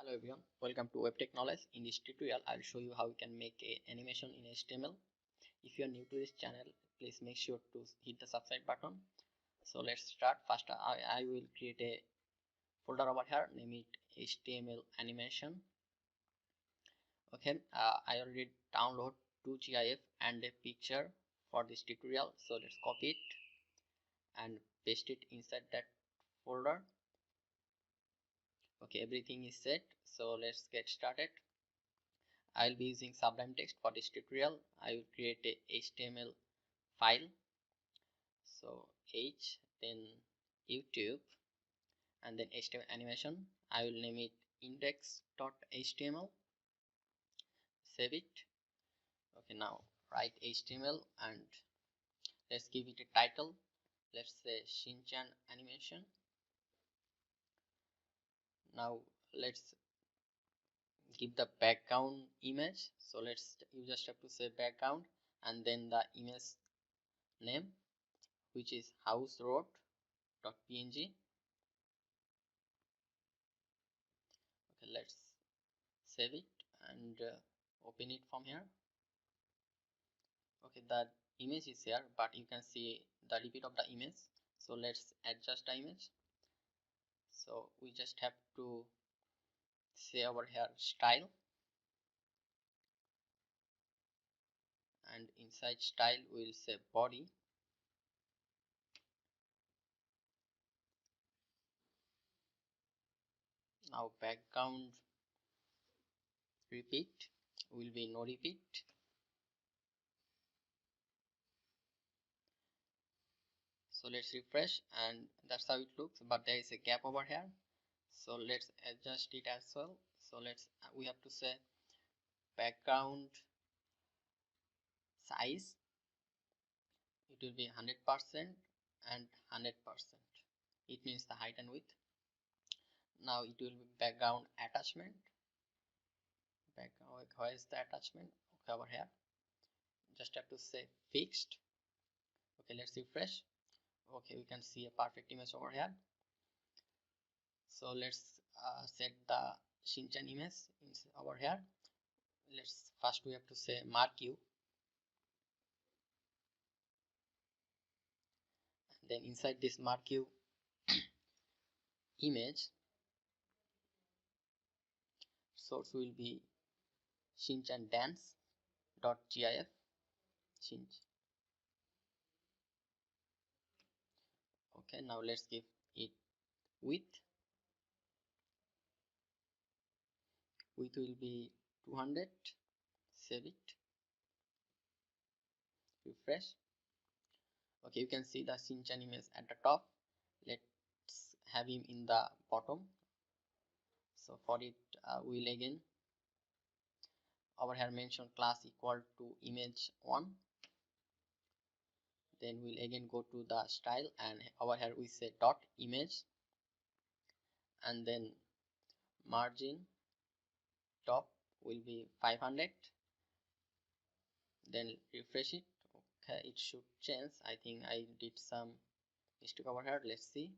Hello everyone, welcome to Web Tech Knowledge. In this tutorial, I'll show you how you can make an animation in HTML. If you are new to this channel, please make sure to hit the subscribe button. So let's start. First, I will create a folder over here, name it HTML animation. Okay, I already download 2 GIF and a picture for this tutorial. So let's copy it and paste it inside that folder. Okay, everything is set, so let's get started. I'll be using Sublime Text for this tutorial. I will create a HTML file. So H, then YouTube, and then HTML animation. I will name it index.html. Save it. Okay, now write HTML and let's give it a title. Let's say Shinchan animation. Now let's give the background image. So you just have to say background and then the image name, which is houseroad.png. Okay, let's save it and open it from here. Okay, the image is here, but you can see the repeat of the image. So let's adjust the image. So we just have to say over here style, and inside style we'll say body. Now background repeat will be no repeat. So let's refresh, and that's how it looks, but there is a gap over here. So let's adjust it as well. So we have to say background size, it will be 100% and 100%. It means the height and width. Now it will be background attachment. Background, where is the attachment? Okay, over here. Just have to say fixed. Okay, let's refresh. Okay, we can see a perfect image over here. So let's set the Shinchan image over here. First we have to say mark you. Then inside this mark you image, source will be Shinchan dance.gif. Okay, now let's give it width. Width will be 200. Save it. Refresh. Okay, you can see the Shinchan image at the top. Let's have him in the bottom. So for it, we'll again over here mention class equal to image1. Then we'll again go to the style, and over here we say dot image, and then margin top will be 500. Then refresh it. Okay, it should change. I think I did some mistake over here. Let's see.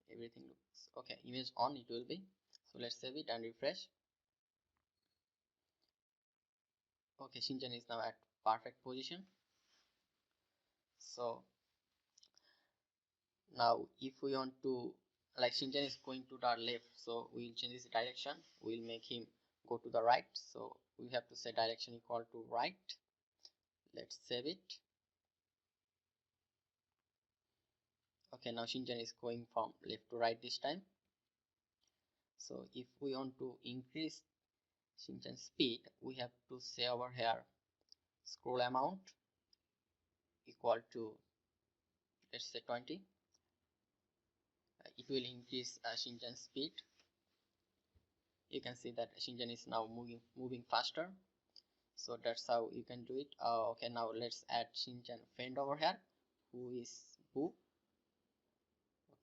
Everything looks okay. Image on it will be. So let's save it and refresh. Okay, Shinchan is now at perfect position. So now if we want to, like Shinchan is going to the left, so we'll change this direction. We'll make him go to the right. So we have to say direction equal to right. Let's save it. Okay, now Shinchan is going from left to right this time. So if we want to increase Shinchan speed, we have to say over here scroll amount equal to, let's say 20. It will increase Shinchan speed. You can see that Shinchan is now moving faster. So that's how you can do it. Okay, now let's add Shinchan friend over here, who is Boo.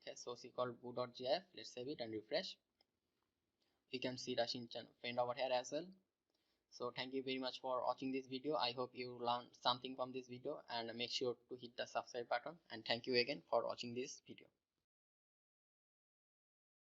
Okay, so it's called boo.gif. Let's save it and refresh. You can see the Shinchan friend over here as well. So thank you very much for watching this video. I hope you learned something from this video, and make sure to hit the subscribe button, and thank you again for watching this video.